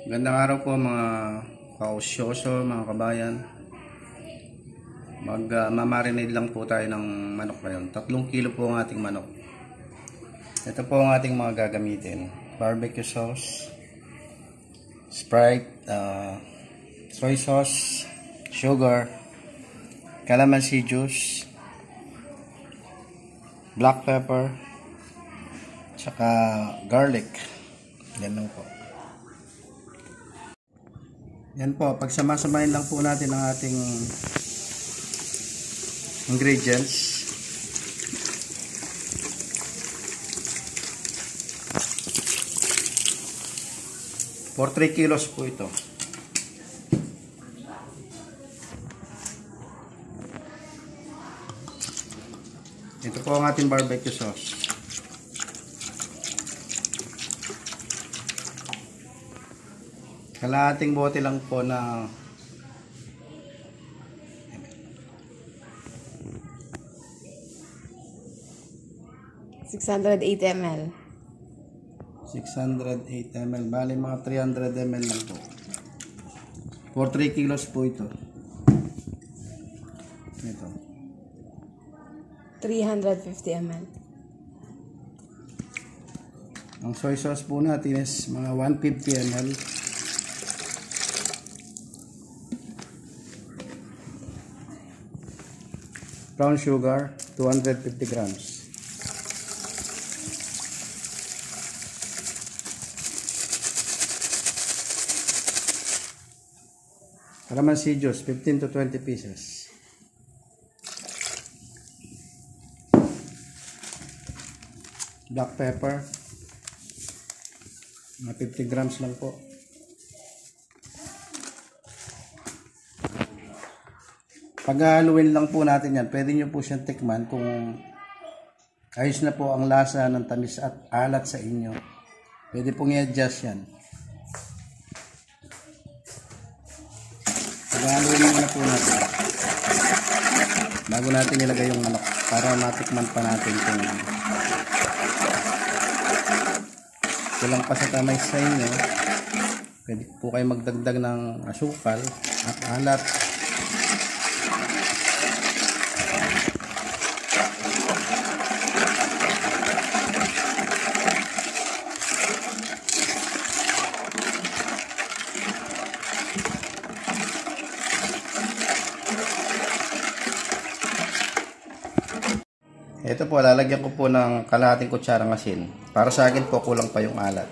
Gandang araw po mga kausyoso, mga kabayan. Mamarinade lang po tayo ng manok ngayon. 3 kilo po ang ating manok. Ito po ang ating mga gagamitin. Barbecue sauce, Sprite, soy sauce, sugar, calamansi juice, black pepper, tsaka garlic. Yan lang po. Yan po, pagsamasamahin lang po natin ang ating ingredients. For 3 kilos po ito. Ito po ang ating barbecue sauce. Kalahating bote lang po na 608 ml. 608 ml. Bali mga 300 ml lang po. For 3 kilos po ito. Ito. 350 ml. Ang soy sauce po natin is mga 150 ml. Brown sugar, 250 grams. Calamansi juice, 15 to 20 pieces. Black pepper, mga 50 grams lang po. Pag-haluin lang po natin yan, pwede nyo po siyang tikman kung ayos na po ang lasa ng tamis at alat sa inyo. Pwede pong i-adjust yan. Pag-haluin muna po natin bago natin ilagay yung manok para matikman pa natin kung kulang pa sa tamis sa inyo. Pwede po kayo magdagdag ng asukal at alat. Ito po, lalagyan ko po ng kalahating kutsarang asin. Para sa akin po, kulang pa yung alat.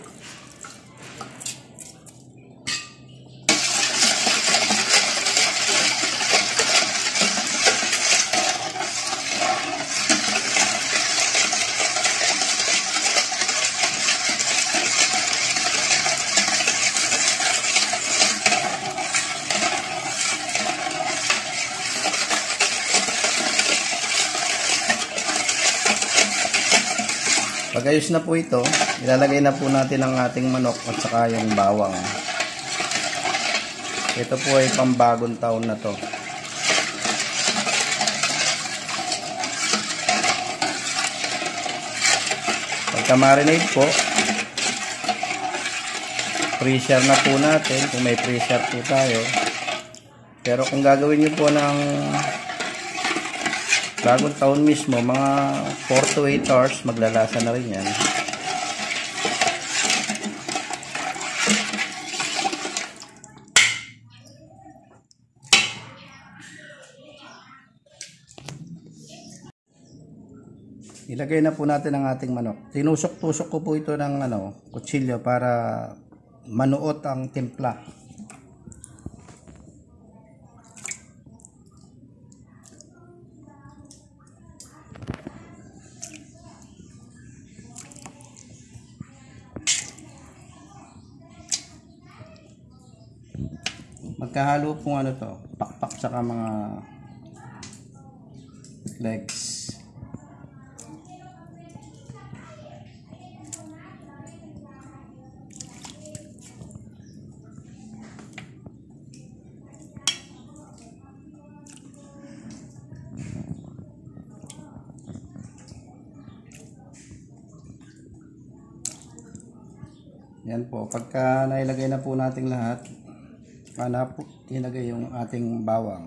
Pag ayos na po ito, ilalagay na po natin ang ating manok at saka yung bawang. Ito po ay pambagong taon na to. Pagka marinade po, pre-share na po natin kung may pre-share po tayo. Pero kung gagawin nyo po ng bagong taon mismo, mga 4 to 8 hours, maglalasa na rin yan. Ilagay na po natin ang ating manok. Tinusok-tusok ko po ito ng kutsilyo para manuot ang timpla. Magkahalo po pakpak saka mga legs. Yan po. Pagka nailagay na po natin lahat, po ilagay yung ating bawang.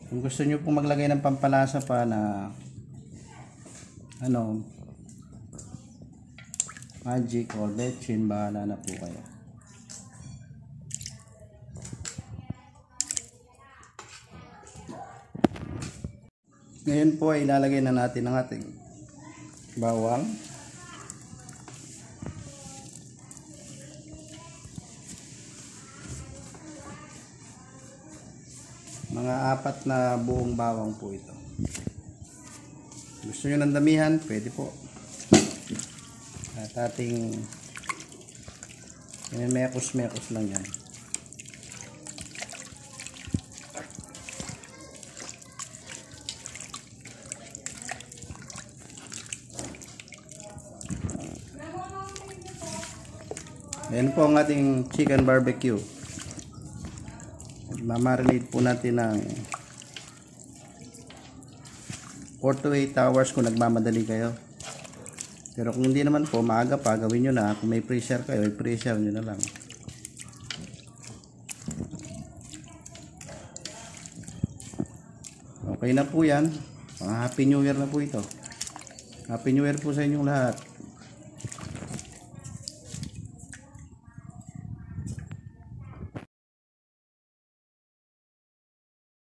Kung gusto nyo po maglagay ng pampalasa pa na magic or betchin, bahala na po kayo. Ngayon po ay ilalagay na natin ang ating bawang. Mga 4 na buong bawang po ito. Gusto nyo ng damihan, pwede po. At ating mekos-mekos lang yan. Ayan po ang ating chicken barbecue. Mamarinate po natin ng 4 to 8 hours kung nagmamadali kayo. Pero kung hindi naman po, maaga pa, gawin nyo na. Kung may freezer kayo, i-freezer nyo na lang. Okay na po yan. Happy New Year na po ito. Happy New Year po sa inyong lahat.